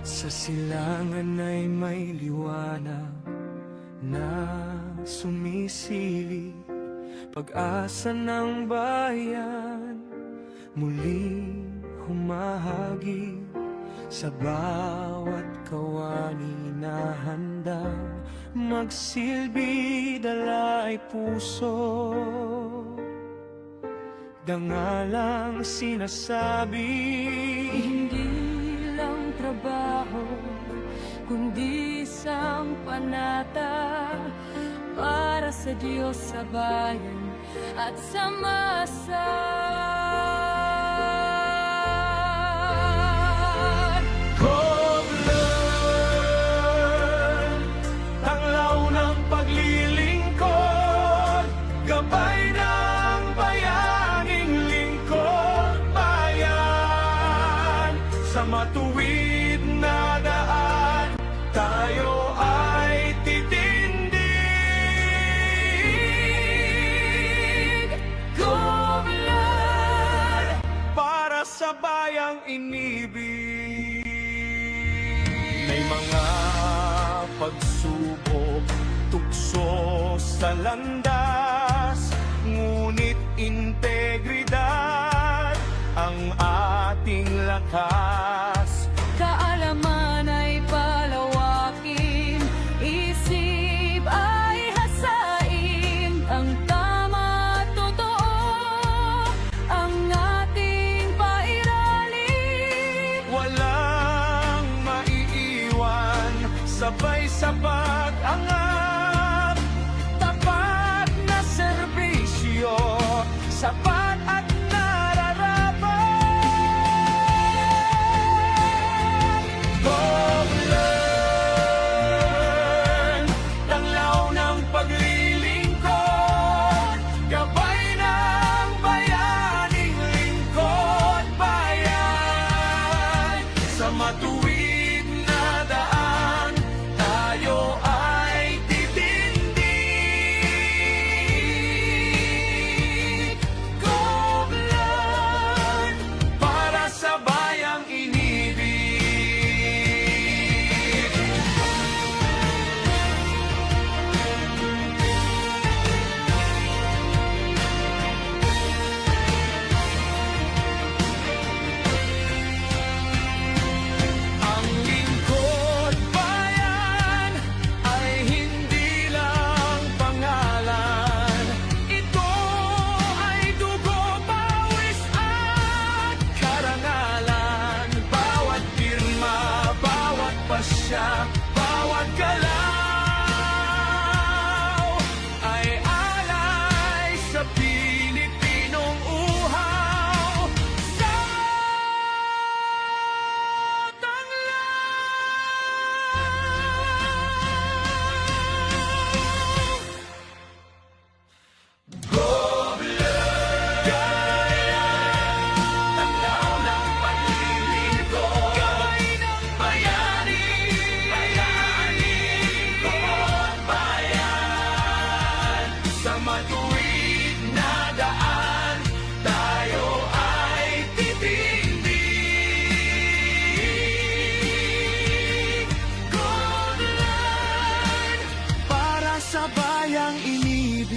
Sa silangan ay may liwanag na sumisili, pag-asa ng bayan muling humahagi. Sa bawat kawani na handang magsilbi, dala ay puso, dangalang sinasabi. Hindi lang trabaho, kundi isang panata para sa Diyos, sa bayan at sa masa. Govlearn, tanglaw ng paglilingkod, gabay ng bayaning lingkod bayan. Sa matuwid na daan, tayo ay titindig. Govlearn, Para sa bayang inibig. May mga pagsubok, tukso sa landas, ngunit integridad ang ating lakas. kaalaman ay palawakin, isip ay hasain, ang tama at totoo ang ating pairalin. Walang maiiwan, sabay sa pag-angat, tapat na serbisyo, sapat at nararapat. Govlearn, tanglaw ng paglilingkod, gabay ng bayaning lingkod bayan. Sa matuwid na daan, tayo ay titindig. Govlearn, para sa bayang inibig. Ang lingkod bayan ay hindi lang pangalan. Ito ay dugo, pawis at karangalan. Bawat pirma, bawat pasya, bawat galaw ay alay sa Pilipinong uhaw. Sa matuwid na daan, tayo ay titindig. Govlearn, para sa bayang inibig.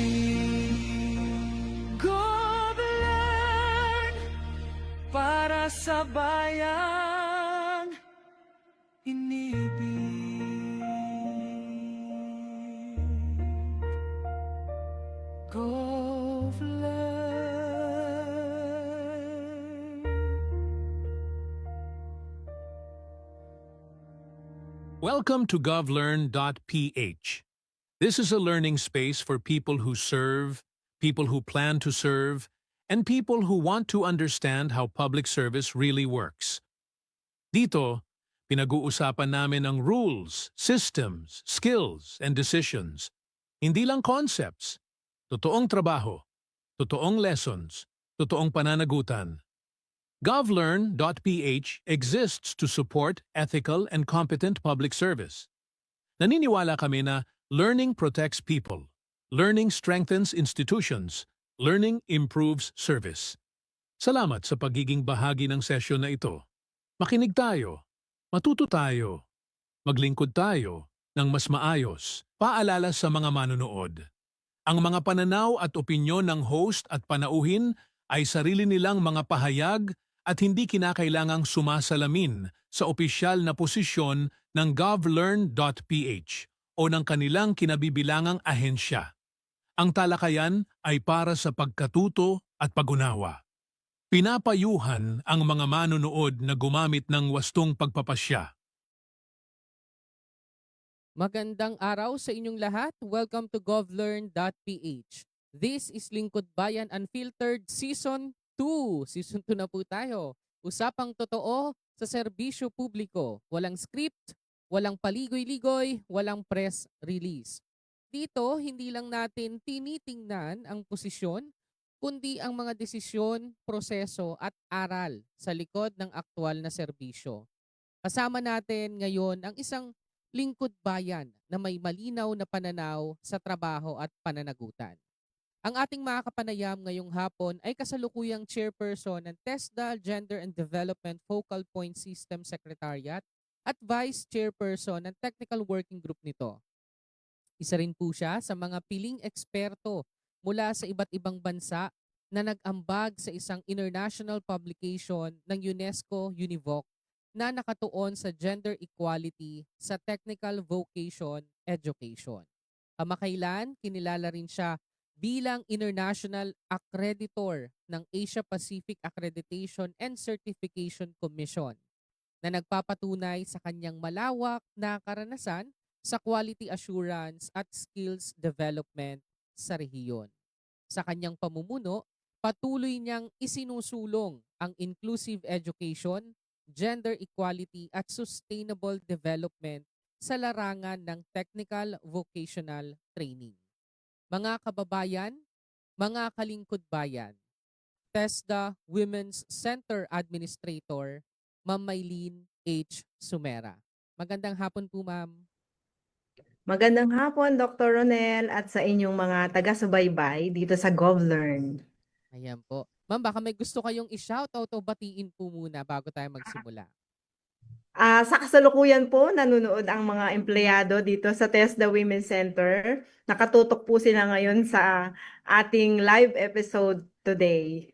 Govlearn, para sa bayang inibig. Govlearn. Welcome to govlearn.ph. This is a learning space for people who serve, people who plan to serve, and people who want to understand how public service really works. Dito, pinag-uusapan namin ang rules, systems, skills, and decisions. Hindi lang concepts. Totoong trabaho, totoong lessons, totoong pananagutan. Govlearn.ph exists to support ethical and competent public service. Naniniwala kami na learning protects people, learning strengthens institutions, learning improves service. Salamat sa pagiging bahagi ng sesyon na ito. Makinig tayo. Matuto tayo, maglingkod tayo ng mas maayos. Paalala sa mga manonood. Ang mga pananaw at opinyon ng host at panauhin ay sarili nilang mga pahayag at hindi kinakailangang sumasalamin sa opisyal na posisyon ng govlearn.ph o ng kanilang kinabibilangang ahensya. Ang talakayan ay para sa pagkatuto at pag-unawa. Pinapayuhan ang mga manonood na gumamit ng wastong pagpapasya. Magandang araw sa inyong lahat. Welcome to govlearn.ph. This is Lingkod Bayan Unfiltered Season 2. Season 2 na po tayo. Usapang totoo sa serbisyo publiko. Walang script, walang paligoy-ligoy, walang press release. Dito, hindi lang natin tinitingnan ang posisyon, kundi ang mga desisyon, proseso at aral sa likod ng aktwal na serbisyo. Kasama natin ngayon ang isang lingkod bayan na may malinaw na pananaw sa trabaho at pananagutan. Ang ating mga kapanayam ngayong hapon ay kasalukuyang chairperson ng TESDA Gender and Development Focal Point System Secretariat at vice chairperson ng technical working group nito. Isa rin po siya sa mga piling eksperto mula sa iba't ibang bansa na nag-ambag sa isang international publication ng UNESCO Univoc na nakatuon sa gender equality sa technical vocation education. Kamakailan, kinilala rin siya bilang International Accreditor ng Asia Pacific Accreditation and Certification Commission na nagpapatunay sa kanyang malawak na karanasan sa quality assurance at skills development sa rehiyon. Sa kanyang pamumuno, patuloy niyang isinusulong ang inclusive education, gender equality at sustainable development sa larangan ng technical vocational training. Mga kababayan, mga kalingkod bayan, TESDA Women's Center Administrator, Ma'am Maylene H. Sumera. Magandang hapon po, ma'am. Magandang hapon, Dr. Ronel, at sa inyong mga taga-subaybay dito sa GovLearn. Ayan po. Ma'am, baka may gusto kayong i-shoutout o batiin po muna bago tayo magsimula. Sa kasalukuyan po, nanonood ang mga empleyado dito sa TESDA Women's Center. Nakatutok po sila ngayon sa ating live episode today.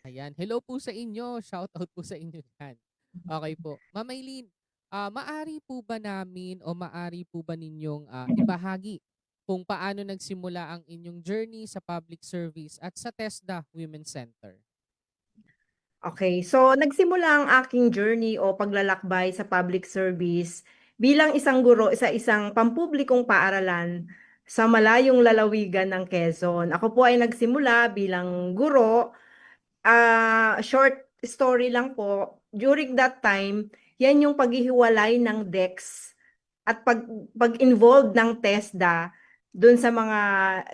Ayan. Hello po sa inyo. Shoutout po sa inyo dyan. Okay po. Ma'am Maylene, maari po ba namin o maari po ba ninyong ibahagi kung paano nagsimula ang inyong journey sa public service at sa TESDA Women's Center? Okay, so nagsimula ang aking journey o paglalakbay sa public service bilang isang guro sa isang pampublikong paaralan sa malayong lalawigan ng Quezon. Ako po ay nagsimula bilang guro. Short story lang po, during that time, yan yung paghihiwalay ng DEX at pag-involve ng TESDA dun sa mga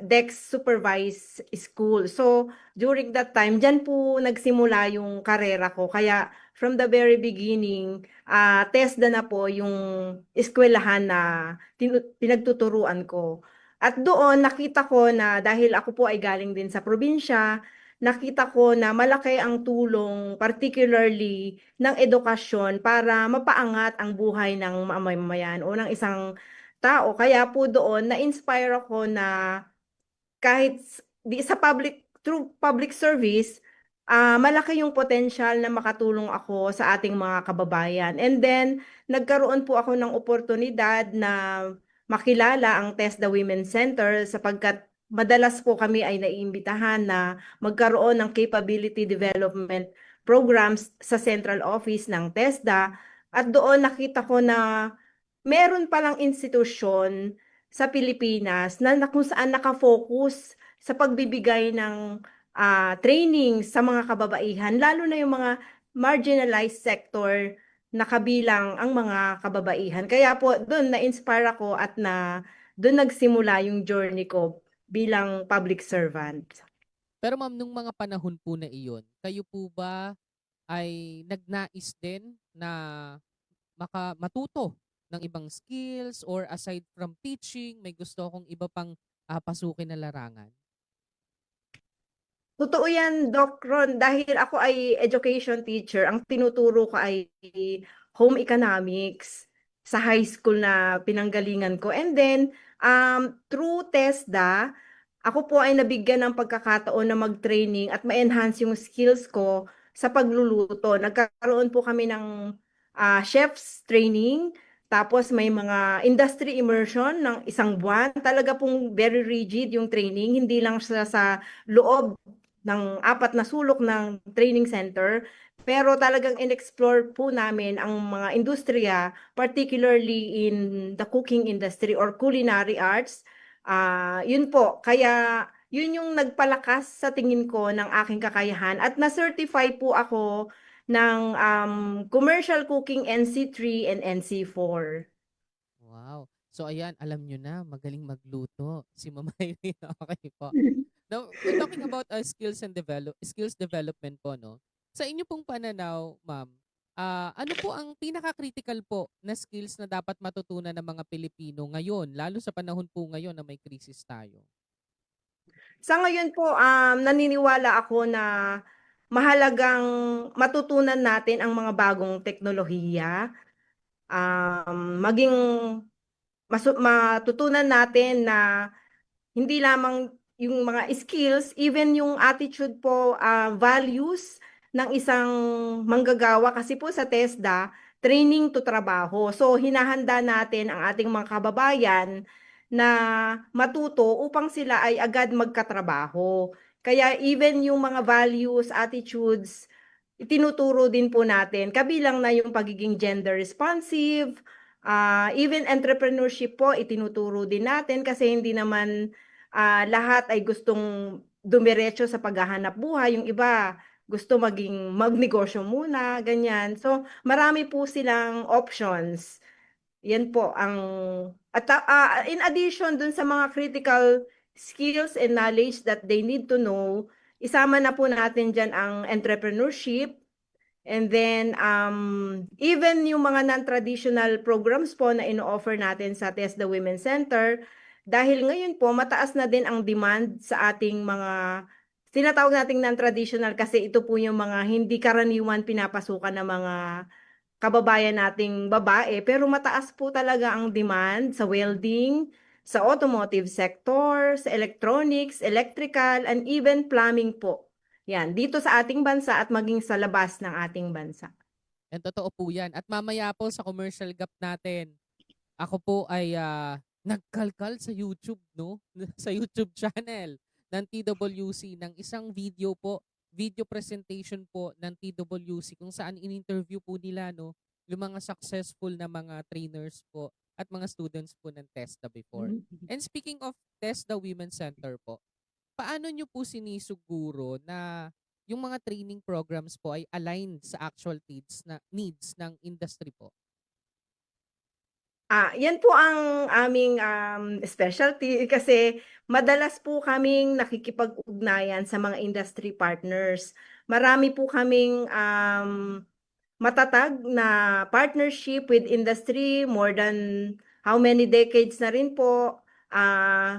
DEX supervised school. So, during that time, dyan po nagsimula yung karera ko. Kaya, from the very beginning, TESDA na po yung eskwelahan na pinagtuturuan ko. At doon, nakita ko na dahil ako po ay galing din sa probinsya, nakita ko na malaki ang tulong, particularly ng edukasyon para mapaangat ang buhay ng mamamayan o ng isang tao. Kaya po doon, na-inspire ako na kahit sa through public service, malaki yung potential na makatulong ako sa ating mga kababayan. And then, nagkaroon po ako ng oportunidad na makilala ang TESDA Women's Center sapagkat madalas po kami ay naiimbitahan na magkaroon ng capability development programs sa central office ng TESDA. At doon nakita ko na meron palang institusyon sa Pilipinas na kung saan nakafocus sa pagbibigay ng training sa mga kababaihan, lalo na yung mga marginalized sector na kabilang ang mga kababaihan. Kaya po doon na-inspire ako at doon nagsimula yung journey ko bilang public servant. Pero ma'am, nung mga panahon po na iyon, kayo po ba ay nagnais din na matuto ng ibang skills or aside from teaching, may gusto akong iba pang pasukin na larangan? Totoo yan, Doc Ron. Dahil ako ay education teacher, ang tinuturo ko ay home economics sa high school na pinanggalingan ko. And then, through TESDA, ako po ay nabigyan ng pagkakataon na mag-training at ma-enhance yung skills ko sa pagluluto. Nagkaroon po kami ng chef's training, tapos may mga industry immersion ng 1 buwan. Talaga pong very rigid yung training, hindi lang siya sa loob ng 4 na sulok ng training center, pero talagang in-explore po namin ang mga industriya, particularly in the cooking industry or culinary arts. Yun po, kaya yun yung nagpalakas sa tingin ko ng aking kakayahan at na-certify po ako ng commercial cooking NC3 and NC4. Wow. So ayan, alam nyo na, magaling magluto si Ma'am Irene. Okay po. Now, talking about skills development po, no? Sa inyo pong pananaw, ma'am, ano po ang pinaka-critical po na skills na dapat matutunan ng mga Pilipino ngayon, lalo sa panahon po ngayon na may krisis tayo? Sa ngayon po, naniniwala ako na mahalagang matutunan natin ang mga bagong teknolohiya, maging matutunan natin na hindi lamang yung mga skills, even yung attitude po, values ng isang manggagawa. Kasi po sa TESDA, training to trabaho. So, hinahanda natin ang ating mga kababayan na matuto upang sila ay agad magkatrabaho. Kaya even yung mga values, attitudes, itinuturo din po natin. Kabilang na yung pagiging gender responsive, even entrepreneurship po, itinuturo din natin kasi hindi naman lahat ay gustong dumiretso sa paghahanap buhay. Yung iba gusto magnegosyo muna, ganyan. So, marami po silang options. Yan po ang at in addition dun sa mga critical skills and knowledge that they need to know, isama na po natin diyan ang entrepreneurship. And then, even yung mga non-traditional programs po na ino-offer natin sa TESDA Women Center, dahil ngayon po, mataas na din ang demand sa ating mga, tinatawag nating non-traditional kasi ito po yung mga hindi karaniwan pinapasukan ng mga kababayan nating babae, pero mataas po talaga ang demand sa welding, sa automotive sector, sa electronics, electrical, and even plumbing po. Yan, dito sa ating bansa at maging sa labas ng ating bansa. And totoo po yan. At mamaya po sa commercial gap natin, ako po ay nagkalkal sa YouTube, no? Sa YouTube channel ng TWC ng isang video presentation po ng TWC kung saan in-interview po nila, no, yung mga successful na mga trainers po at mga students po ng TESDA before. And speaking of TESDA Women Center po, paano nyo po sinisuguro na yung mga training programs po ay aligned sa actual needs ng industry po? Yan po ang aming specialty kasi madalas po kaming nakikipag-ugnayan sa mga industry partners. Marami po kaming matatag na partnership with industry, more than how many decades na rin po.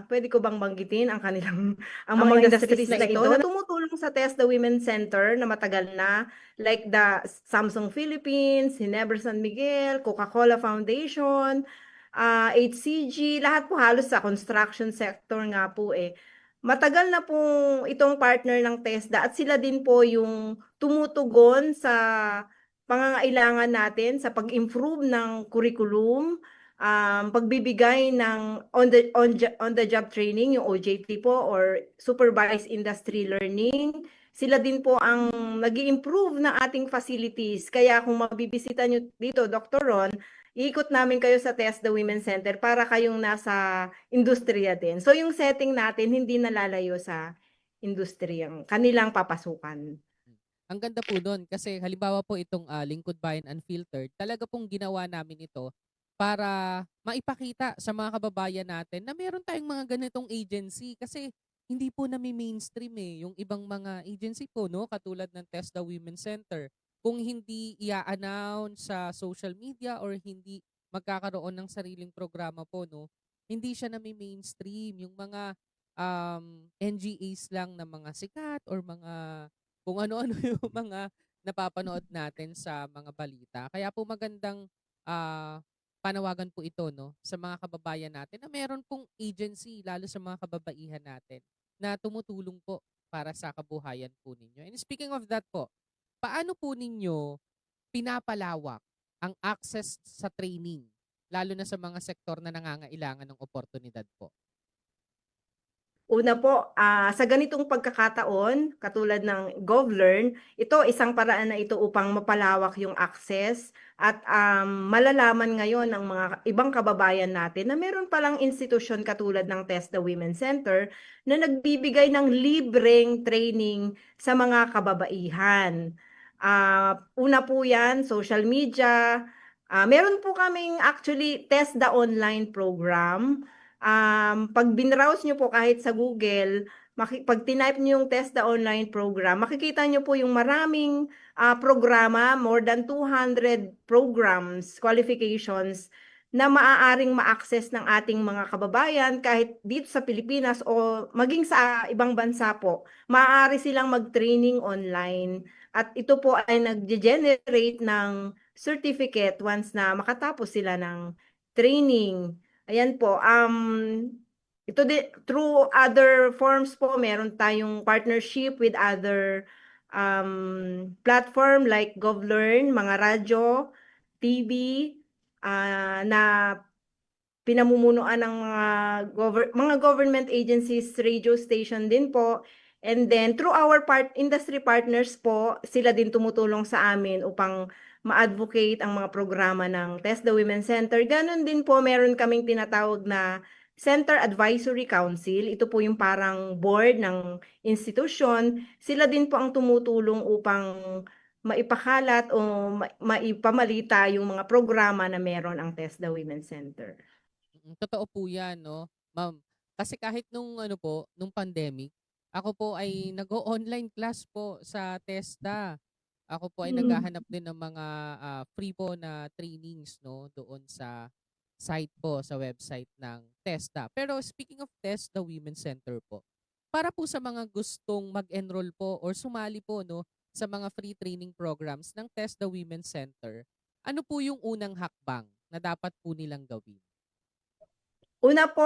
Pwede ko bang banggitin ang kanilang ang mga industries na ito na tumutulong sa TESDA Women Center na matagal na, like the Samsung Philippines, Ginebra San Miguel, Coca-Cola Foundation, HCG, lahat po halos sa construction sector nga po eh. Matagal na pong itong partner ng TESDA at sila din po yung tumutugon sa pangangailangan natin sa pag-improve ng curriculum, pagbibigay ng on the job training, yung OJT po, or supervised industry learning. Sila din po ang nag-i-improve ng ating facilities. Kaya kung mabibisita nyo dito, Dr. Ron, iikot namin kayo sa TESDA Women Center para kayong nasa industriya din. So yung setting natin hindi nalalayo sa industriyang kanilang papasukan. Ang ganda po doon kasi halimbawa po itong Lingkod Bayan Unfiltered, talaga pong ginawa namin ito para maipakita sa mga kababayan natin na meron tayong mga ganitong agency kasi hindi po mainstream yung ibang mga agency po, no, katulad ng TESDA Women Center. Kung hindi i-announce sa social media or hindi magkakaroon ng sariling programa po, no, hindi siya mainstream. Yung mga NGAs lang na mga sikat or mga kung ano-ano yung mga napapanood natin sa mga balita. Kaya po magandang panawagan po ito, no, sa mga kababayan natin na meron pong agency, lalo sa mga kababaihan natin, na tumutulong po para sa kabuhayan po ninyo. And speaking of that po, paano po ninyo pinapalawak ang access sa training, lalo na sa mga sektor na nangangailangan ng oportunidad po? Una po, sa ganitong pagkakataon, katulad ng GovLearn, ito isang paraan na ito upang mapalawak yung access at malalaman ngayon ng mga ibang kababayan natin na meron palang institusyon katulad ng TESDA Women Center na nagbibigay ng libreng training sa mga kababaihan. Una po yan, social media. Meron po kaming actually TESDA online program. Pag binrowse nyo po kahit sa Google, pag tinype nyo yung TESDA online program, makikita nyo po yung maraming programa, more than 200 programs, qualifications na maaaring ma-access ng ating mga kababayan kahit dito sa Pilipinas o maging sa ibang bansa po. Maaari silang mag-training online at ito po ay nag-generate ng certificate once na makatapos sila ng training. Ayan po, ito through other forms po, meron tayong partnership with other platform like GovLearn, mga radyo, TV, na pinamumunuan ng mga government agencies, radio station din po. And then through our industry partners po, sila din tumutulong sa amin upang ma-advocate ang mga programa ng TESDA Women Center. Ganon din po, meron kaming tinatawag na Center Advisory Council. Ito po yung parang board ng institusyon. Sila din po ang tumutulong upang maipakalat o maipamalita yung mga programa na meron ang TESDA Women Center. Totoo po 'yan, 'no, ma'am. Kasi kahit nung ano po, nung pandemic, ako po ay nag-o-online class po sa TESDA. Ako po ay naghahanap din ng mga free po na trainings, 'no, doon sa site po, sa website ng TESDA. Pero speaking of TESDA Women Center po, para po sa mga gustong mag-enroll po or sumali po, 'no, sa mga free training programs ng TESDA Women Center, ano po yung unang hakbang na dapat po nilang gawin? Una po,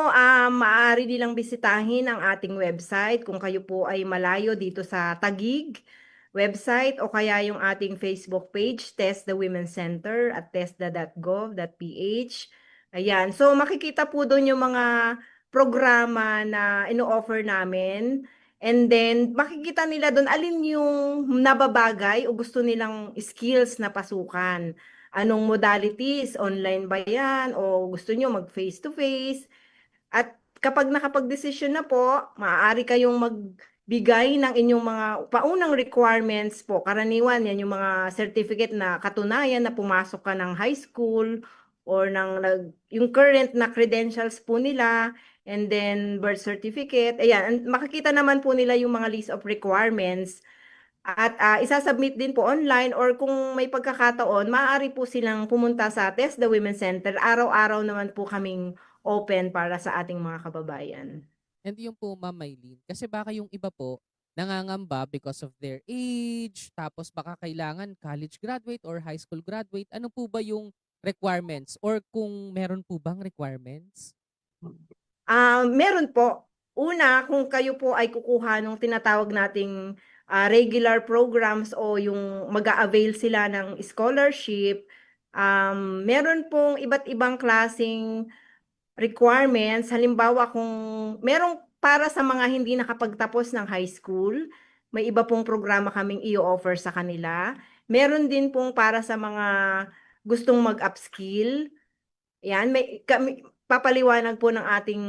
maaari nilang bisitahin ang ating website kung kayo po ay malayo dito sa Taguig website o kaya yung ating Facebook page, TESDA Women's Center at tesda.gov.ph. Ayan, so makikita po doon yung mga programa na ino-offer namin. And then makikita nila doon alin yung nababagay o gusto nilang skills na pasukan. Anong modalities, online ba yan o gusto nyo mag face-to-face? At kapag nakapag-desisyon na po, maaari kayong magbigay ng inyong mga paunang requirements po. Karaniwan, yan yung mga certificate na katunayan na pumasok ka ng high school or yung current na credentials po nila, and then birth certificate. Ayan, makikita naman po nila yung mga list of requirements. At isasubmit din po online or kung may pagkakataon, maaari po silang pumunta sa TESDA Women's Center. Araw-araw naman po kaming open para sa ating mga kababayan. And yung po, Ma'am Mylene, kasi baka yung iba po nangangamba because of their age, tapos baka kailangan college graduate or high school graduate. Ano po ba yung requirements or kung meron po bang requirements? Meron po. Una, kung kayo po ay kukuha ng tinatawag nating regular programs o yung mag-a-avail sila ng scholarship, meron pong iba't ibang klasing requirements. Halimbawa, kung merong para sa mga hindi nakapagtapos ng high school, may iba pong programa kaming i-offer sa kanila. Meron din pong para sa mga gustong mag-upskill. Yan, papaliwanag po ng ating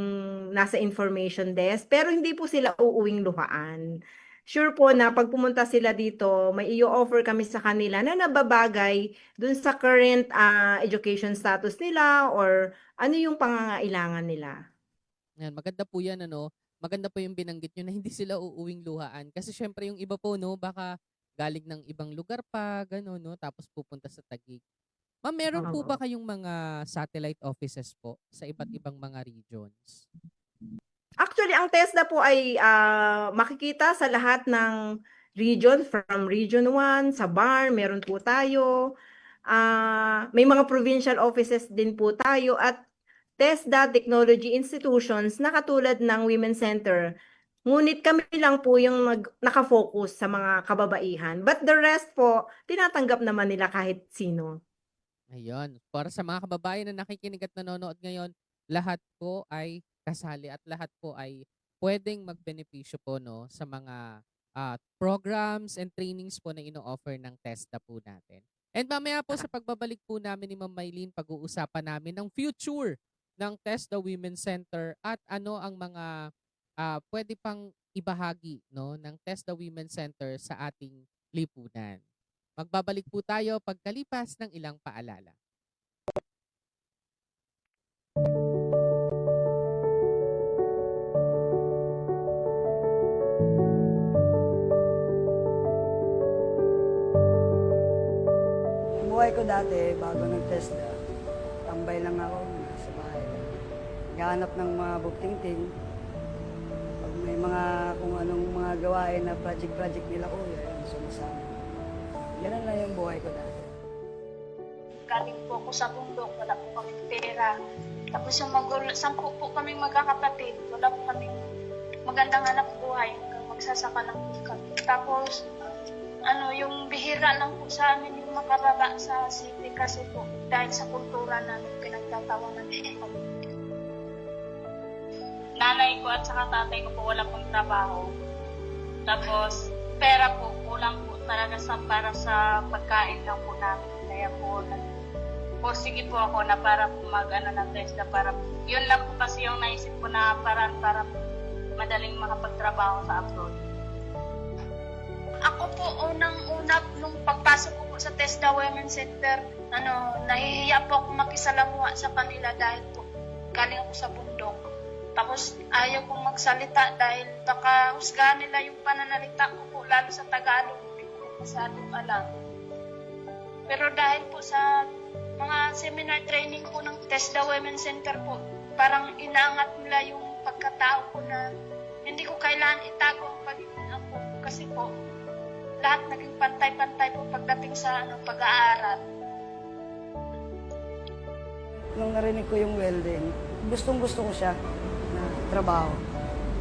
nasa information desk, pero hindi po sila uuwing luhaan. Sure po na pag pumunta sila dito, may i-offer kami sa kanila na nababagay dun sa current education status nila or ano yung pangangailangan nila. Yan, maganda po yan, ano? Maganda po yung binanggit nyo na hindi sila uuwing luhaan. Kasi syempre yung iba po, no, baka galing ng ibang lugar pa, gano'n, no, tapos pupunta sa Taguig. Ma'am, meron po ba Oo. kayong mga satellite offices po sa iba't ibang mga regions? Actually, ang TESDA po ay makikita sa lahat ng region, from Region 1, sa BARN, meron po tayo. May mga provincial offices din po tayo at TESDA technology institutions na katulad ng Women's Center. Ngunit kami lang po yung nakafocus sa mga kababaihan. But the rest po, tinatanggap naman nila kahit sino. Ayun, para sa mga kababayan na nakikinig at nanonood ngayon, lahat po ay kasali at lahat po ay puwedeng magbenepisyo po 'no sa mga, programs and trainings po na ino-offer ng TESDA po natin. And mamaya po sa pagbabalik po namin ni Ma'am Mylene, pag-uusapan namin ang future ng TESDA Women's Center at ano ang mga, puwede pang ibahagi 'no ng TESDA Women's Center sa ating lipunan. Magbabalik po tayo pagkalipas ng ilang paalala. Ang buhay ko dati, bago nag-TESDA, tambay lang ako sa bahay lang. Naghahanap ng mga bugtingting. Pag may mga kung anong mga gawain na project nila ko, yun, sumasama. Ganun lang yung buhay ko dati. Galing po ako sa bundok, wala po kaming pera. Tapos yung sampu po kaming magkakapatid, wala po kaming magandang hanap buhay hanggang magsasaka lang po kami. Tapos, yung bihira lang po sa amin yung makababa sa city kasi po dahil sa kultura namin pinagtatawanan po kami. Nanay ko at saka tatay ko po wala pong trabaho. Tapos, pera po, kulang po talaga para sa pagkain lang po namin. Kaya po, sige po ako na para ng TESDA para yun lang po kasi yung naisip ko na paraan para madaling makapagtrabaho sa abroad. Ako po unang-una nung pagpasok ko po sa TESDA Women's Center, nahihiya po ako makisalamuha sa kanila dahil po galing ako sa bundok. Tapos ayaw kong magsalita dahil baka husgahan nila yung pananalita ko po lalo sa Tagalog, hindi ko masyadong alam. Pero dahil po sa mga seminar training po ng TESDA Women's Center po, parang inaangat nila yung pagkatao ko na hindi ko kailangan itago ang pagiging ako kasi po lahat naging pantay-pantay po pagdating sa pag-aaral. Nung narinig ko yung welding, gustong-gusto ko siya na trabaho.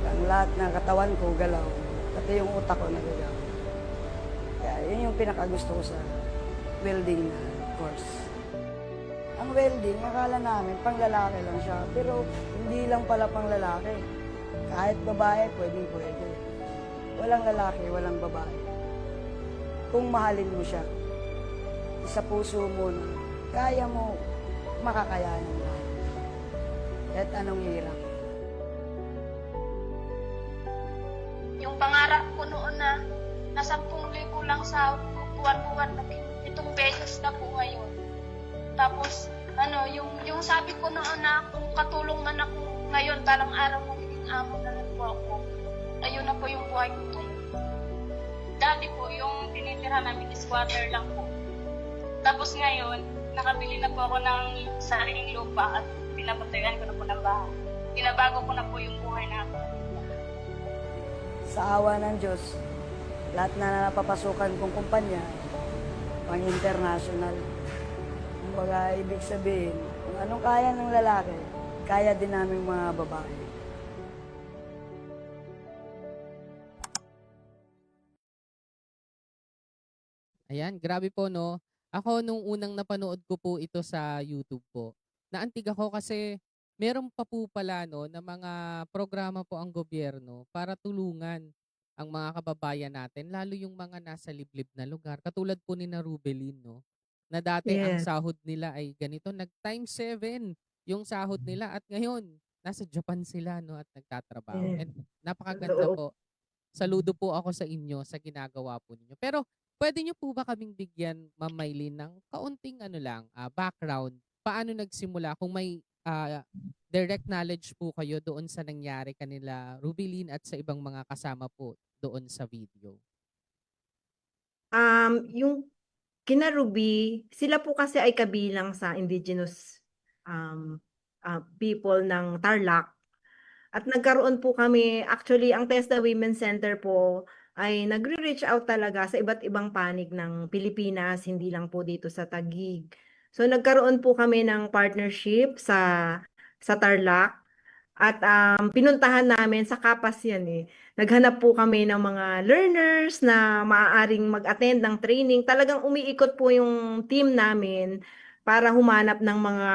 Ang lahat ng katawan ko galaw, pati yung utak ko nagalaw. Kaya yun yung pinakagusto ko sa welding na course. Ang welding, akala namin pang lalaki lang siya, pero hindi lang pala pang lalaki. Kahit babae, pwede. Walang lalaki, walang babae. Kung mahalin mo siya, sa puso mo na kaya mo makakayanan lahat. Kahit anong hirap. Yung pangarap ko noon na 10,000 lang sa buwan-buwan, naging 7 beses na po ngayon. Tapos, yung sabi ko noon na kung katulong man ako ngayon, balang araw magiging amo na lang po ako. Ayun na po yung buhay ko ngayon. Dati po, yung tinitirhan namin is water lang po. Tapos ngayon, nakabili na po ako ng sariling lupa at pinapatayan ko na po ng bahay. Pinabago ko na po yung buhay namin. Sa awa ng Diyos, lahat na napapasukan kong kumpanya, pang international. Kumbaga, ibig sabihin, kung anong kaya ng lalaki, kaya din namin mga babae. Ayan, grabe po 'no. Ako nung unang napanood ko po ito sa YouTube po, naantig ako kasi meron pa po pala 'no na mga programa po ang gobyerno para tulungan ang mga kababayan natin, lalo yung mga nasa liblib na lugar. Katulad po ni na Rubelin 'no, na dati ang Yes, sahod nila ay ganito, nag-times 7 yung sahod nila at ngayon nasa Japan sila 'no at nagtatrabaho. yes. And napakaganda Totoo. po. Saludo po ako sa inyo sa ginagawa po ninyo. Pero puwede niyo po ba kaming bigyan, Ma'am Mylene, ng kaunting background, paano nagsimula kung may, direct knowledge po kayo doon sa nangyari kanila Rubilin at sa ibang mga kasama po doon sa video? Yung kina Ruby, sila po kasi ay kabilang sa indigenous people ng Tarlac. At nagkaroon po kami, actually, ang TESDA Women's Center po, ay nagre-reach out talaga sa iba't ibang panig ng Pilipinas, hindi lang po dito sa Taguig. So nagkaroon po kami ng partnership sa Tarlac at pinuntahan namin sa Kapas yan eh. Naghanap po kami ng mga learners na maaaring mag-attend ng training. Talagang umiikot po yung team namin para humanap ng mga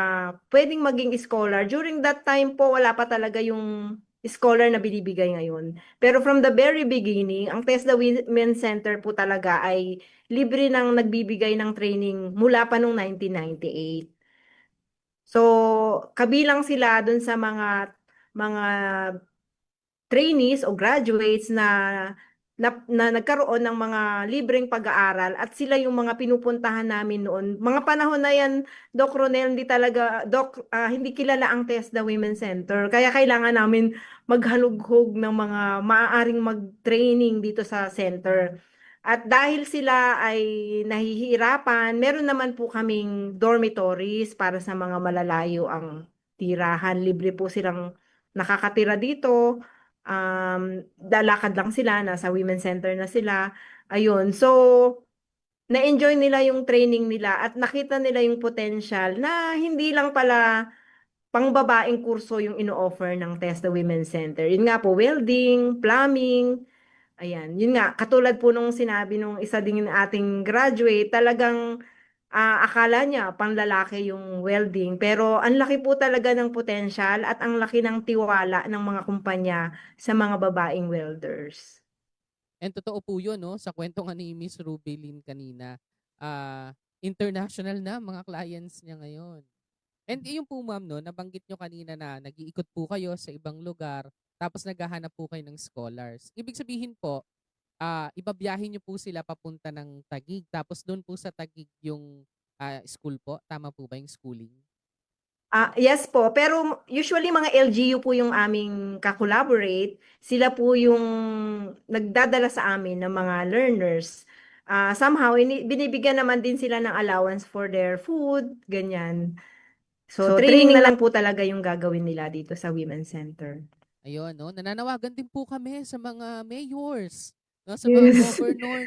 pwedeng maging scholar. During that time po, wala pa talaga yung scholar na binibigay ngayon. Pero from the very beginning, ang TESDA Women's Center po talaga ay libre nang nagbibigay ng training mula pa noong 1998. So, kabilang sila dun sa mga trainees o graduates na nagkaroon ng mga libreng pag-aaral at sila yung mga pinupuntahan namin noon. Mga panahon na yan, Doc Ronel, hindi kilala ang TESDA Women's Center. Kaya kailangan namin maghalughog ng mga maaaring mag-training dito sa center. At dahil sila ay nahihirapan, meron naman po kaming dormitories para sa mga malalayo ang tirahan. Libre po silang nakakatira dito. Lalakad lang sila, nasa women's center na sila. Ayun. So, na-enjoy nila yung training nila at nakita nila yung potential na hindi lang pala pangbabaeng kurso yung ino-offer ng TESDA Women's Center. Yun nga po, welding, plumbing, ayan, yun nga, katulad po nung sinabi nung isa ding ating graduate, talagang akala niya panglalaki yung welding, pero ang laki po talaga ng potensyal at ang laki ng tiwala ng mga kumpanya sa mga babaeng welders. And totoo po yun, no? Sa kwento nga ni Miss Rubelin kanina, international na mga clients niya ngayon. And yung po ma'am, no, nabanggit nyo kanina na nag-iikot po kayo sa ibang lugar, tapos naghahanap po kayo ng scholars. Ibig sabihin po, ibabiyahin nyo po sila papunta ng Taguig, tapos doon po sa Taguig yung school po. Tama po ba yung schooling? Yes po, pero usually mga LGU po yung aming kakolaborate. Sila po yung nagdadala sa amin ng mga learners. Somehow, binibigyan naman din sila ng allowance for their food, ganyan. So, training na lang po talaga yung gagawin nila dito sa Women's Center. Ayun, no? Nananawagan din po kami sa mga mayors, no? Sa mga Yes. governor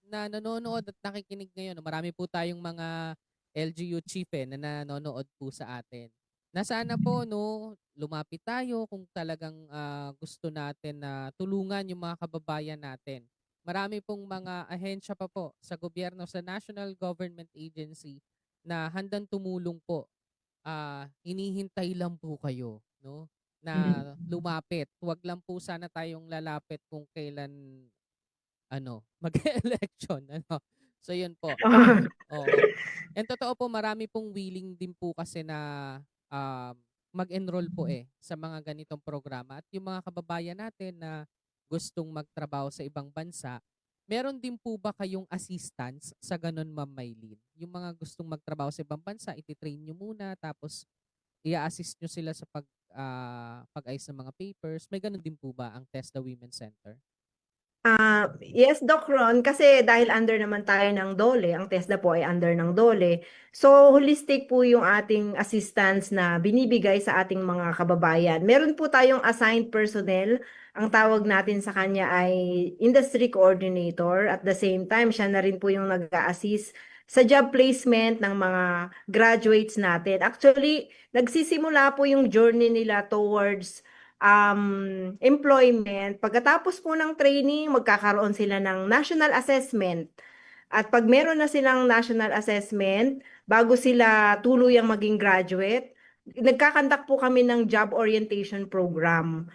na nanonood at nakikinig ngayon. No? Marami po tayong mga LGU chief na nanonood po sa atin. Na sana po, no, lumapit tayo kung talagang gusto natin na tulungan yung mga kababayan natin. Marami pong mga ahensya pa po sa gobyerno, sa National Government Agency na handang tumulong po. Hinihintay lang po kayo, no? Na lumapit. Huwag lang po sana tayong lalapit kung kailan mag-election, ano. So yun po. Oo. And totoo po, marami pong willing din po kasi na mag-enroll po sa mga ganitong programa. At yung mga kababayan natin na gustong magtrabaho sa ibang bansa, meron din po ba kayong assistance sa ganun, Ma'am Maylene? Yung mga gustong magtrabaho sa ibang bansa, ititrain nyo muna, tapos i-assist nyo sila sa pag-ayos ng mga papers. May ganun din po ba ang TESDA Women's Center? Yes, Doc Ron, kasi dahil under naman tayo ng DOLE, ang TESDA po ay under ng DOLE. So, holistic po yung ating assistance na binibigay sa ating mga kababayan. Meron po tayong assigned personnel. Ang tawag natin sa kanya ay industry coordinator. At the same time, siya na rin po yung nag-a-assist sa job placement ng mga graduates natin. Actually, nagsisimula po yung journey nila towards employment. Pagkatapos po ng training, magkakaroon sila ng national assessment. At pag meron na silang national assessment, bago sila tuluyang maging graduate, nagkakandak po kami ng job orientation program.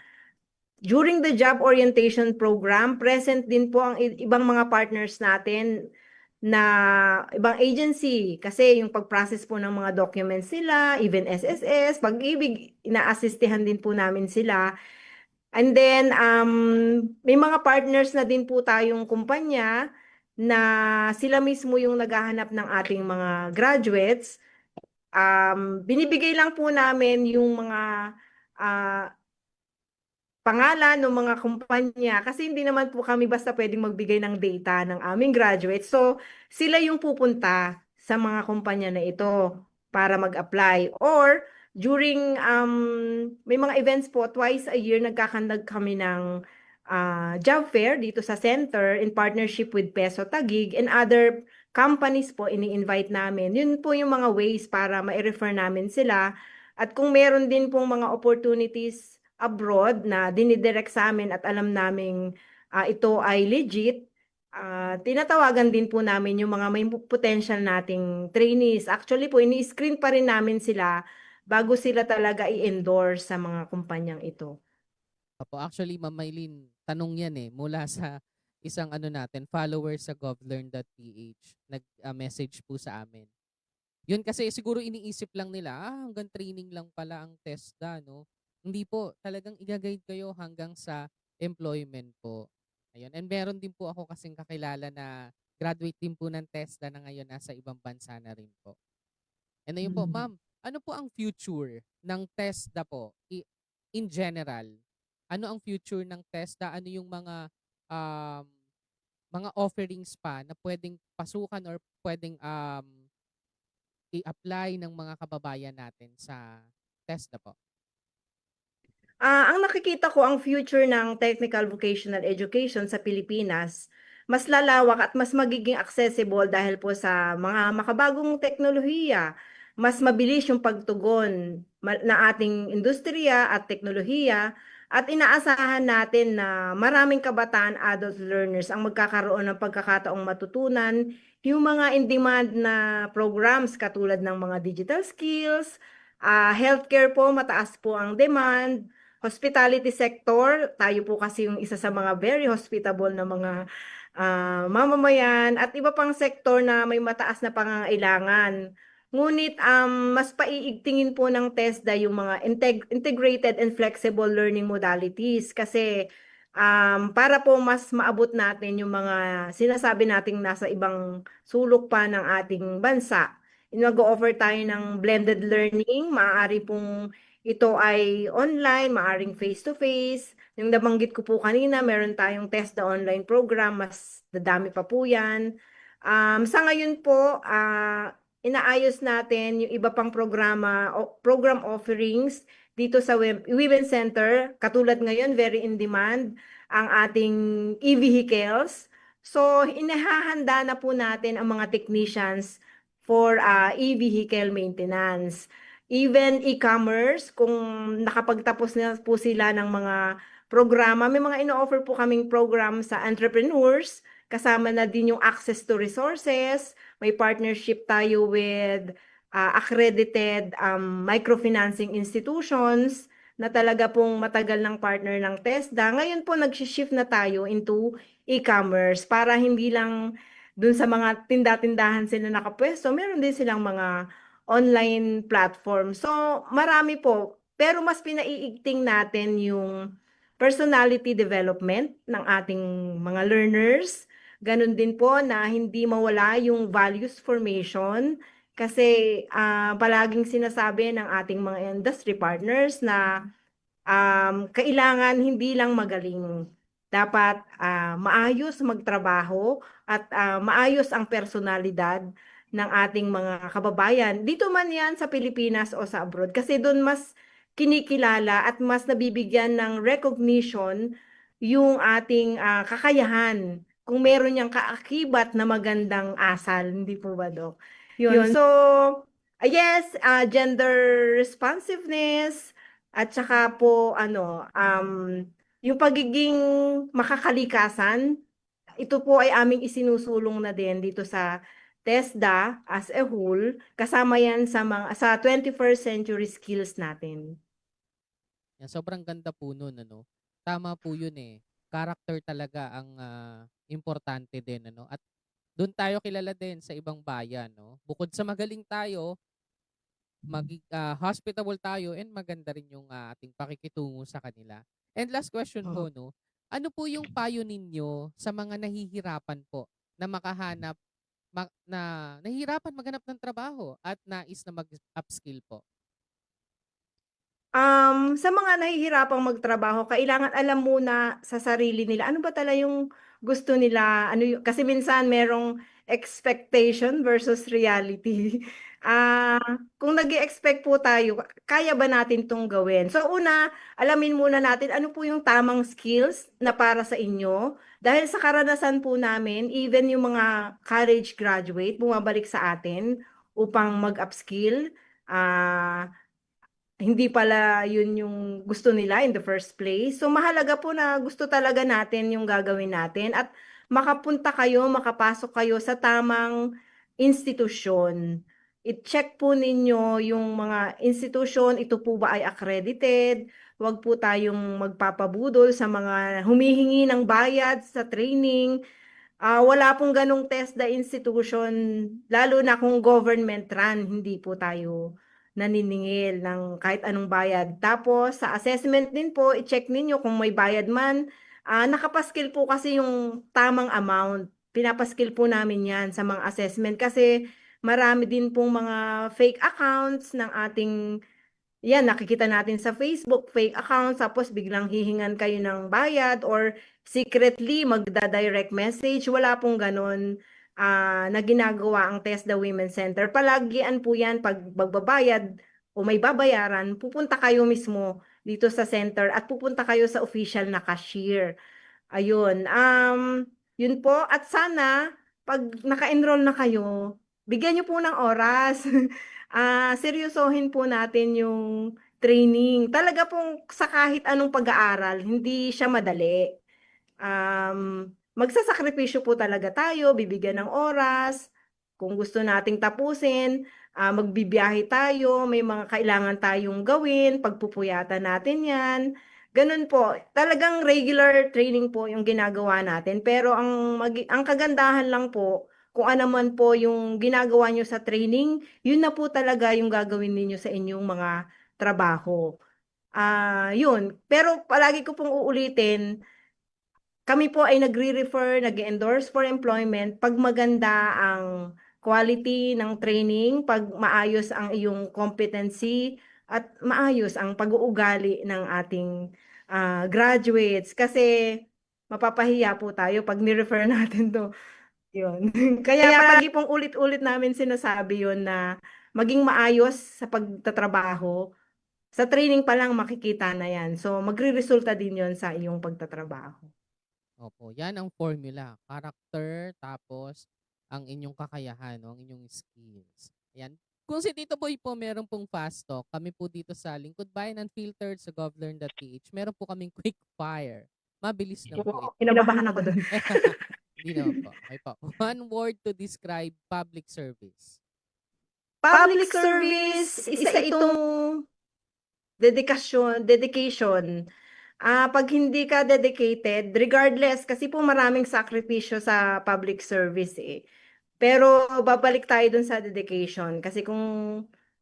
During the job orientation program, present din po ang ibang mga partners natin na ibang agency kasi yung pag-process po ng mga documents nila, even SSS, pag-ibig, ina-assistihan din po namin sila. And then, may mga partners na din po tayong kumpanya na sila mismo yung naghahanap ng ating mga graduates. Binibigay lang po namin yung mga pangalan ng mga kumpanya kasi hindi naman po kami basta pwedeng magbigay ng data ng aming graduates. So, sila yung pupunta sa mga kumpanya na ito para mag-apply. Or, during, may mga events po, twice a year, nagkakandag kami ng job fair dito sa center in partnership with Peso Taguig and other companies po ini-invite namin. Yun po yung mga ways para ma-refer namin sila. At kung meron din pong mga opportunities abroad na dinidirect sa amin at alam naming ito ay legit, tinatawagan din po namin yung mga may potential nating trainees. Actually po, ini-screen pa rin namin sila bago sila talaga i-endorse sa mga kumpanyang ito. Opo, actually, Ma'am Mylene, tanong yan mula sa isang natin, follower sa govlearn.ph. Nag-message po sa amin. Yun kasi siguro iniisip lang nila, hanggang training lang pala ang TESDA, no? Hindi po, talagang i-guide kayo hanggang sa employment po. Ayun. And meron din po ako kasing kakilala na graduate din po ng TESDA na ngayon nasa ibang bansa na rin po. And ayun po, Mhm. ma'am, ano po ang future ng TESDA po in general? Ano ang future ng TESDA? Ano yung um, mga offerings pa na pwedeng pasukan or pwedeng i-apply ng mga kababayan natin sa TESDA po? Ang nakikita ko ang future ng technical vocational education sa Pilipinas, mas lalawak at mas magiging accessible dahil po sa mga makabagong teknolohiya. Mas mabilis yung pagtugon na ating industriya at teknolohiya at inaasahan natin na maraming kabataan adult learners ang magkakaroon ng pagkakataong matutunan yung mga in-demand na programs katulad ng mga digital skills, healthcare po, mataas po ang demand, hospitality sector, tayo po kasi yung isa sa mga very hospitable na mga mamamayan at iba pang sektor na may mataas na pangangailangan. Ngunit mas paiigtingin po ng TESDA yung mga integrated and flexible learning modalities kasi para po mas maabot natin yung mga sinasabi nating nasa ibang sulok pa ng ating bansa. Nag-o-offer tayo ng blended learning, maaari pong ito ay online, maaring face-to-face. Yung nabanggit ko po kanina, meron tayong TESDA online program, mas dadami pa po yan. Sa ngayon po, inaayos natin yung iba pang program offerings dito sa Women Center. Katulad ngayon, very in demand ang ating e-vehicles. So, inahahanda na po natin ang mga technicians for e-vehicle maintenance. Even e-commerce, kung nakapagtapos na po sila ng mga programa, may mga ino-offer po kaming program sa entrepreneurs, kasama na din yung access to resources, may partnership tayo with accredited microfinancing institutions na talaga pong matagal ng partner ng TESDA. Ngayon po nag-shift na tayo into e-commerce para hindi lang dun sa mga tinda-tindahan sila nakapwesto, meron din silang mga online platform. So, marami po. Pero mas pinaiigting natin yung personality development ng ating mga learners. Ganun din po na hindi mawala yung values formation kasi palaging sinasabi ng ating mga industry partners na kailangan hindi lang magaling. Dapat maayos magtrabaho at maayos ang personalidad ng ating mga kababayan. Dito man yan sa Pilipinas o sa abroad. Kasi doon mas kinikilala at mas nabibigyan ng recognition yung ating kakayahan. Kung meron niyang kaakibat na magandang asal, hindi po ba, Dok? Yun. So, yes, gender responsiveness, at saka po yung pagiging makakalikasan, ito po ay aming isinusulong na din dito sa TESDA as a whole, kasama yan sa 21st century skills natin. Yan, sobrang ganda po nun, Tama po yun Character talaga ang importante din, At doon tayo kilala din sa ibang bayan, Bukod sa magaling tayo, hospitable tayo and maganda rin yung ating pakikitungo sa kanila. And last question po, ano po yung payo ninyo sa mga nahihirapan po na nahihirapan maghanap ng trabaho at nais na mag-upskill po? Sa mga nahihirapang magtrabaho, kailangan alam muna sa sarili nila ano ba talaga yung gusto nila, kasi minsan merong expectation versus reality. Kung nag-e-expect po tayo, kaya ba natin 'tong gawin? So una, alamin muna natin ano po yung tamang skills na para sa inyo. Dahil sa karanasan po namin, even yung mga college graduate bumabalik sa atin upang mag-upskill. Hindi pala yun yung gusto nila in the first place. So mahalaga po na gusto talaga natin yung gagawin natin at makapunta kayo, makapasok kayo sa tamang institusyon. I-check po ninyo yung mga institusyon, ito po ba ay accredited? Huwag po tayong magpapabudol sa mga humihingi ng bayad sa training. Wala pong ganong TESDA institution, lalo na kung government run, hindi po tayo naniningil ng kahit anong bayad. Tapos sa assessment din po, i-check ninyo kung may bayad man. Nakapaskil po kasi yung tamang amount. Pinapaskil po namin yan sa mga assessment kasi marami din pong mga fake accounts ng ating yan, nakikita natin sa Facebook, fake accounts, tapos biglang hihingan kayo ng bayad or secretly magda-direct message. Wala pong ganun na ginagawa ang TESDA Women's Center. Palagian po yan pag magbabayad o may babayaran, pupunta kayo mismo dito sa center at pupunta kayo sa official na cashier. Ayun. Yun po. At sana, pag naka-enroll na kayo, bigyan niyo po ng oras. Seryosohin po natin yung training. Talaga pong sa kahit anong pag-aaral, hindi siya madali. Magsasakripisyo po talaga tayo, bibigyan ng oras. Kung gusto nating tapusin, magbibiyahe tayo, may mga kailangan tayong gawin, pagpupuyatan natin yan. Ganun po, talagang regular training po yung ginagawa natin. Pero ang kagandahan lang po, kung ano man po yung ginagawa nyo sa training, yun na po talaga yung gagawin ninyo sa inyong mga trabaho. Yun. Pero palagi ko pong uulitin, kami po ay nagre-refer, nag-endorse for employment pag maganda ang quality ng training, pag maayos ang iyong competency, at maayos ang pag-uugali ng ating graduates. Kasi mapapahiya po tayo pag ni-refer natin to. Yun. Kaya palagi pong ulit-ulit namin sinasabi yun na maging maayos sa pagtatrabaho. Sa training pa lang makikita na yan. So magre-resulta din yon sa iyong pagtatrabaho. Opo, yan ang formula. Character, tapos ang inyong kakayahan, o ang inyong skills. Ayan. Kung si Tito Boy po meron pong fast talk, kami po dito sa Lingkod Bayan Unfiltered sa govlearn.ph, meron po kaming quick fire. Mabilis lang po ito. Kinabahan ako doon. Hindi naman po. Okay po. One word to describe public service. Public service, isa itong dedication. Pag hindi ka dedicated, regardless, kasi po maraming sakripisyo sa public service eh. Pero babalik tayo dun sa dedication. Kasi kung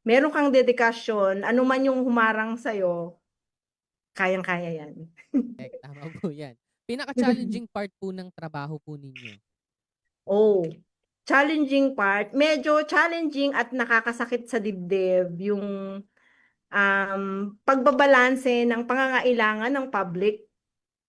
meron kang dedikasyon, ano man yung humarang sa'yo, kayang-kaya yan. Correct. Tama po yan. Pinaka-challenging part po ng trabaho po ninyo. Oh, challenging part. Medyo challenging at nakakasakit sa dibdib yung pagbabalanse ng pangangailangan ng public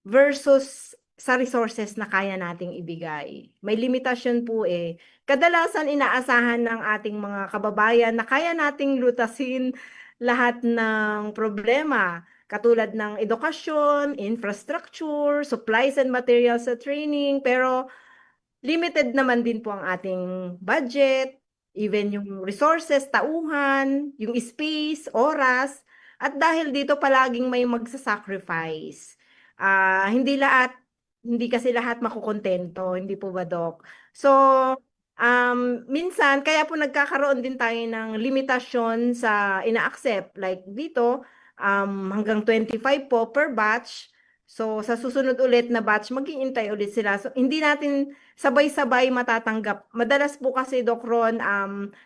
versus sa resources na kaya nating ibigay. May limitasyon po eh. Kadalasan inaasahan ng ating mga kababayan na kaya nating lutasin lahat ng problema, katulad ng edukasyon, infrastructure, supplies and materials sa training, pero limited naman din po ang ating budget, even yung resources, tauhan, yung space, oras, at dahil dito palaging may magsasacrifice. Hindi kasi lahat makukontento, hindi po ba, Doc? So, minsan, kaya po nagkakaroon din tayo ng limitasyon sa ina-accept. Like dito, hanggang 25 po per batch. So, sa susunod ulit na batch, mag-iintay ulit sila. So, hindi natin sabay-sabay matatanggap. Madalas po kasi, Doc Ron,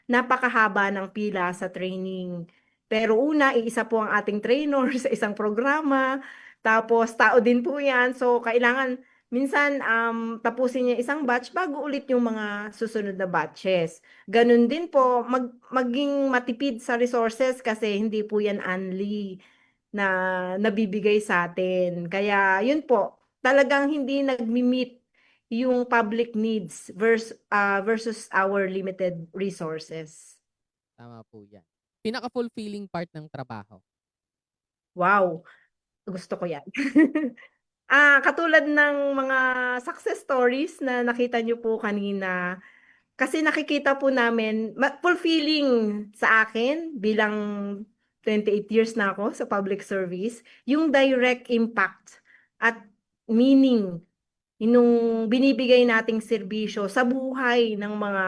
napakahaba ng pila sa training. Pero una, iisa po ang ating trainer sa isang programa. Tapos, tao din po yan. So, kailangan, minsan, tapusin niya isang batch bago ulit yung mga susunod na batches. Ganun din po, maging matipid sa resources kasi hindi po yan only na nabibigay sa atin. Kaya yun po, talagang hindi nagmi-meet yung public needs versus our limited resources. Tama po yan. Pinaka-fulfilling part ng trabaho. Wow, gusto ko yan. Katulad ng mga success stories na nakita niyo po kanina, kasi nakikita po namin, fulfilling sa akin bilang 28 years na ako sa public service, yung direct impact at meaning nung binibigay nating serbisyo sa buhay ng mga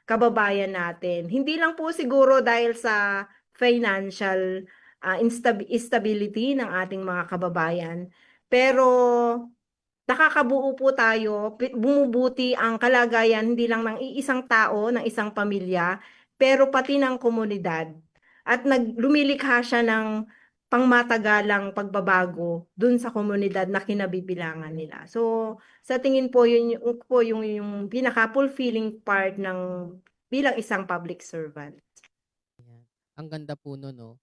kababayan natin. Hindi lang po siguro dahil sa financial instability ng ating mga kababayan, pero nakakabuo po tayo, bumubuti ang kalagayan hindi lang ng iisang tao, ng isang pamilya, pero pati ng komunidad. At lumilikha siya ng pangmatagalang pagbabago dun sa komunidad na kinabibilangan nila. So, sa tingin po yung pinaka-fulfilling part ng bilang isang public servant. Ayan. Ang ganda po no, no?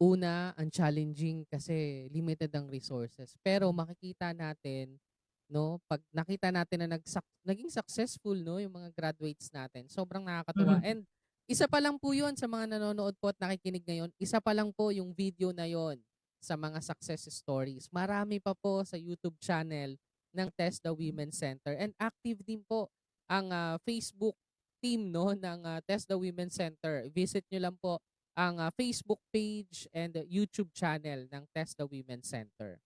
Una, ang challenging kasi limited ang resources. Pero makikita natin, no, pag nakita natin na naging successful, no, yung mga graduates natin, sobrang nakakatuwa. Mhm. And isa pa lang po yun sa mga nanonood po at nakikinig ngayon, isa pa lang po yung video na yon sa mga success stories. Marami pa po sa YouTube channel ng TESDA Women's Center. And active din po ang Facebook team, no, ng TESDA Women's Center. Visit nyo lang po ang Facebook page and YouTube channel ng TESDA Women's Center.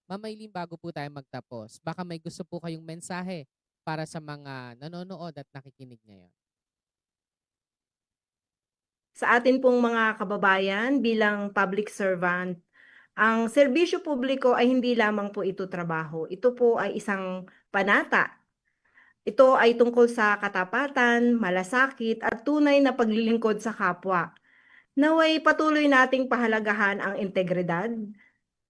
Ma'am Maylene, bago po tayo magtapos, baka may gusto po kayong mensahe para sa mga nanonood at nakikinig ngayon. Sa atin pong mga kababayan bilang public servant, ang serbisyo publiko ay hindi lamang po ito trabaho. Ito po ay isang panata. Ito ay tungkol sa katapatan, malasakit at tunay na paglilingkod sa kapwa. Naway patuloy nating pahalagahan ang integridad,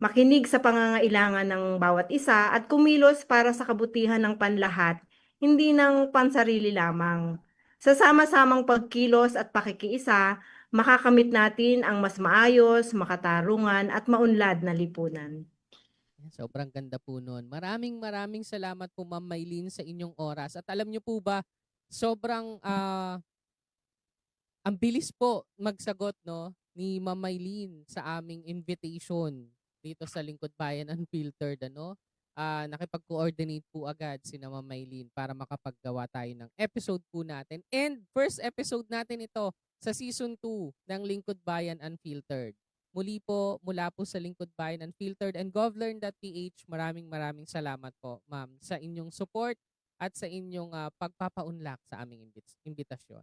makinig sa pangangailangan ng bawat isa at kumilos para sa kabutihan ng panlahat, hindi ng pansarili lamang. Sa sama-samang pagkilos at pakikiisa, makakamit natin ang mas maayos, makatarungan at maunlad na lipunan. Sobrang ganda po nun. Maraming salamat po Ma'am Maylene sa inyong oras. At alam niyo po ba, sobrang ang bilis po magsagot, no, ni Ma'am Maylene sa aming invitation dito sa Lingkod Bayan Unfiltered, ano? Nakipag-coordinate po agad si Ma'am Maylene para makapaggawa tayo ng episode po natin. And first episode natin ito sa season 2 ng Lingkod Bayan Unfiltered. Muli po, mula po sa Lingkod Bayan Unfiltered and govlearn.ph, maraming salamat po, ma'am, sa inyong support at sa inyong pagpapaunlak sa aming imbitasyon.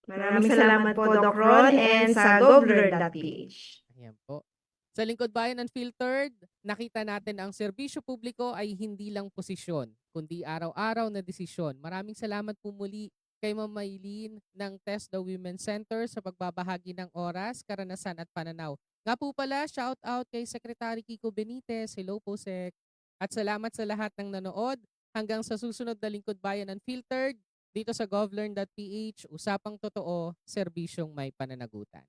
Maraming salamat po, Doc Ron, and sa govlearn.ph. Ayan po. Sa Lingkod Bayan Unfiltered, nakita natin ang serbisyo publiko ay hindi lang posisyon, kundi araw-araw na desisyon. Maraming salamat po muli kay Ma'am Maylene ng TESDA Women's Center sa pagbabahagi ng oras, karanasan at pananaw. Nga po pala, shout out kay Secretary Kiko Benitez. Hello po, Sec. At salamat sa lahat ng nanood. Hanggang sa susunod na Lingkod Bayan Unfiltered, dito sa govlearn.ph, usapang totoo, serbisyong may pananagutan.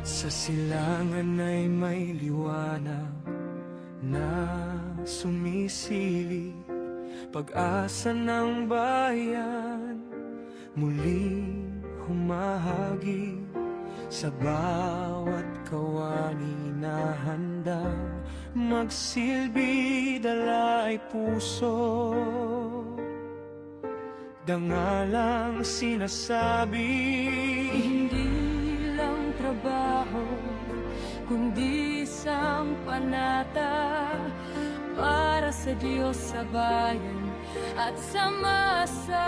Sa silangan ay may liwanag na sumisili, pag-asa ng bayan muling humahagi. Sa bawat kawani na handang magsilbi, dala ay puso, dangalang sinasabi. Hindi lang trabaho, kundi isang panata para sa Diyos, sa bayan at sa masa.